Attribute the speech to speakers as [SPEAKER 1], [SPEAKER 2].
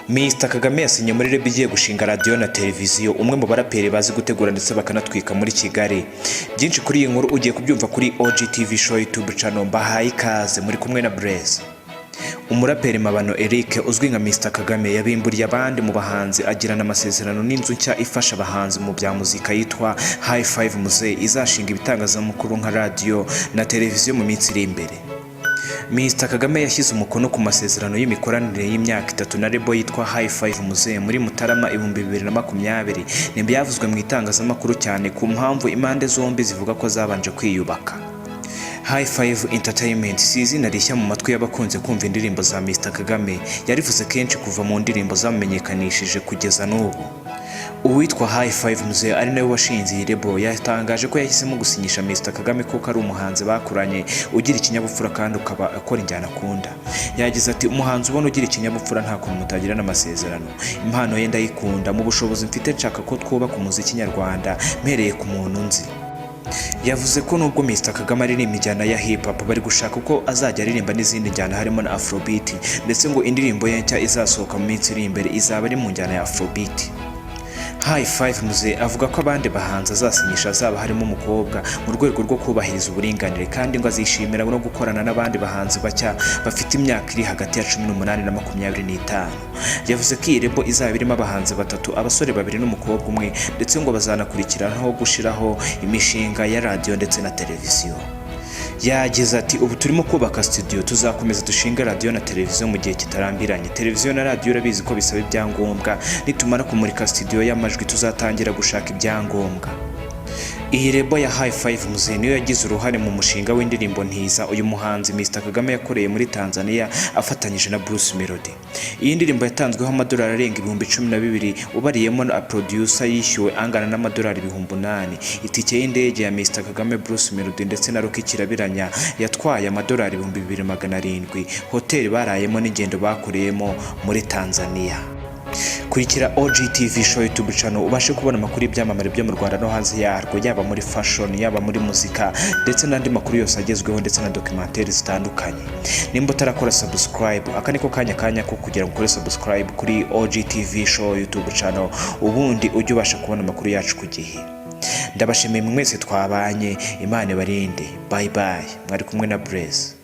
[SPEAKER 1] Mr Kagame yasinye muri REB igiye gushinga radio na televiziyo, umwe mu baraperi bazi gutegura ndetse bakanatwika muri Kigali. Byinshi kuri iyi nkuru ugiye kubyumva kuri OGTV Show YouTube channel. Mbahaye ikaze muri kumwe na Blaze. Umuraperi Mabano Eric uzwi nka Mr Kagame yabimburiye abandi mu bahanzi agirana amasezerano n'inzu nshya ifasha abahanzi mu bya muzika yitwa High Five Muzehe, izashinga ibitangazamakuru nka radio na televiziyo mu minsi iri imbere. Mr Kagame yashyize umukono ku masezerano y'imikoranire y'imyaka 3 na REB yitwa High Five Muzehe muri Mutarama 2020. Nimba yavuzwe mu itangazamakuru cyane ku mpamvu impande zombi zivuga ko zabanje kwiyubaka. High Five Entertainment si izina rishya mu matwi y'abakunze kumva indirimbo za Mr Kagame, yarivuze kenshi kuva mu ndirimbo zamenyekanishije kugeza n'ubu. Uwitwa High Five Muzehe ari nawe washinze iyi REB yatangaje ko yahisemo gusinyisha Mr Kagame kuko ari umuhanzi bakuranye ugira ikinyabupfura kandi ukaba akora injyana akunda. Yagize ati umuhanzi ubona ugira ikinyabupfura nta kuntu mutagirana amasezerano. Impano ye ndayikunda, mu bushobozi mfite nshaka ko twubaka umuziki nyarwanda mpereye ku muntu nzi. Yavuze ko nubwo Mr Kagame aririmba injyana ya hip hop bari gushaka uko azajya aririmba n'izindi njyana harimo na Afrobeat, ndetse ngo indirimbo ye nshya izasohoka mu minsi iri imbere izaba ari mu njyana ya Afrobeat. High Five Muzehe avuga ko abandi bahanzi azasinyisha azaba harimo umukobwa mu rwego rwo kubahiriza uburinganire, kandi ngo azishimira no gukorana n'abandi bahanzi bacya bafite imyaka iri hagati ya 18 na 25. Yavuze ko iyi REB izaba irimo abahanzi 3, abasore 2 n'umukobwa umwe, ndetse ngo bazanakurikiranaho gushiraho imishinga ya radio ndetse na televiziyo. Yagize ati ubu turimo kubaka studio, tuzakomeza dushinga radio na televiziyo mu gihe kitarambiranye. Televiziyo na radio urabizi ko bisaba ibyangombwa, nitumara kumurika studio y'amajwi tuzatangira gushaka ibyangombwa. Iyi REB ya High Five Muzehe niyo yagize uruhare mu mushinga w'indirimbo Ntiza uyu muhanzi Mr Kagame yakoreye muri Tanzania afatanyije na Bruce Melody. Iyi ndirimbo yatanzweho amadolari arenga 12,000 ubariyemo na producer yishyuwe angana n'amadolari 8,000. Itike y'indege ya Mr Kagame, Bruce Melody ndetse na Rocky Kirabiranya yatwaye amadolari 2,700. Hoteli barayemo n'ingendo bakoreyemo muri Tanzania. Kurikira OGTV Show YouTube channel ubashe kubona amakuru y'ibyamamare byo mu Rwanda no hanze yarwo, yaba muri fashion, yaba muri muzika, ndetse n'andi makuru yose agezweho ndetse na documentaire zitandukanye. Nimba utarakora subscribe, aka niko kanya ko kugira ngo ukore subscribe kuri OGTV Show YouTube channel, ubundi ujye ubasha kubona amakuru yacu ku gihe. Ndabashimiye mwese twabanye, Imana barinde. Bye bye. Mwari kumwe na Blaze.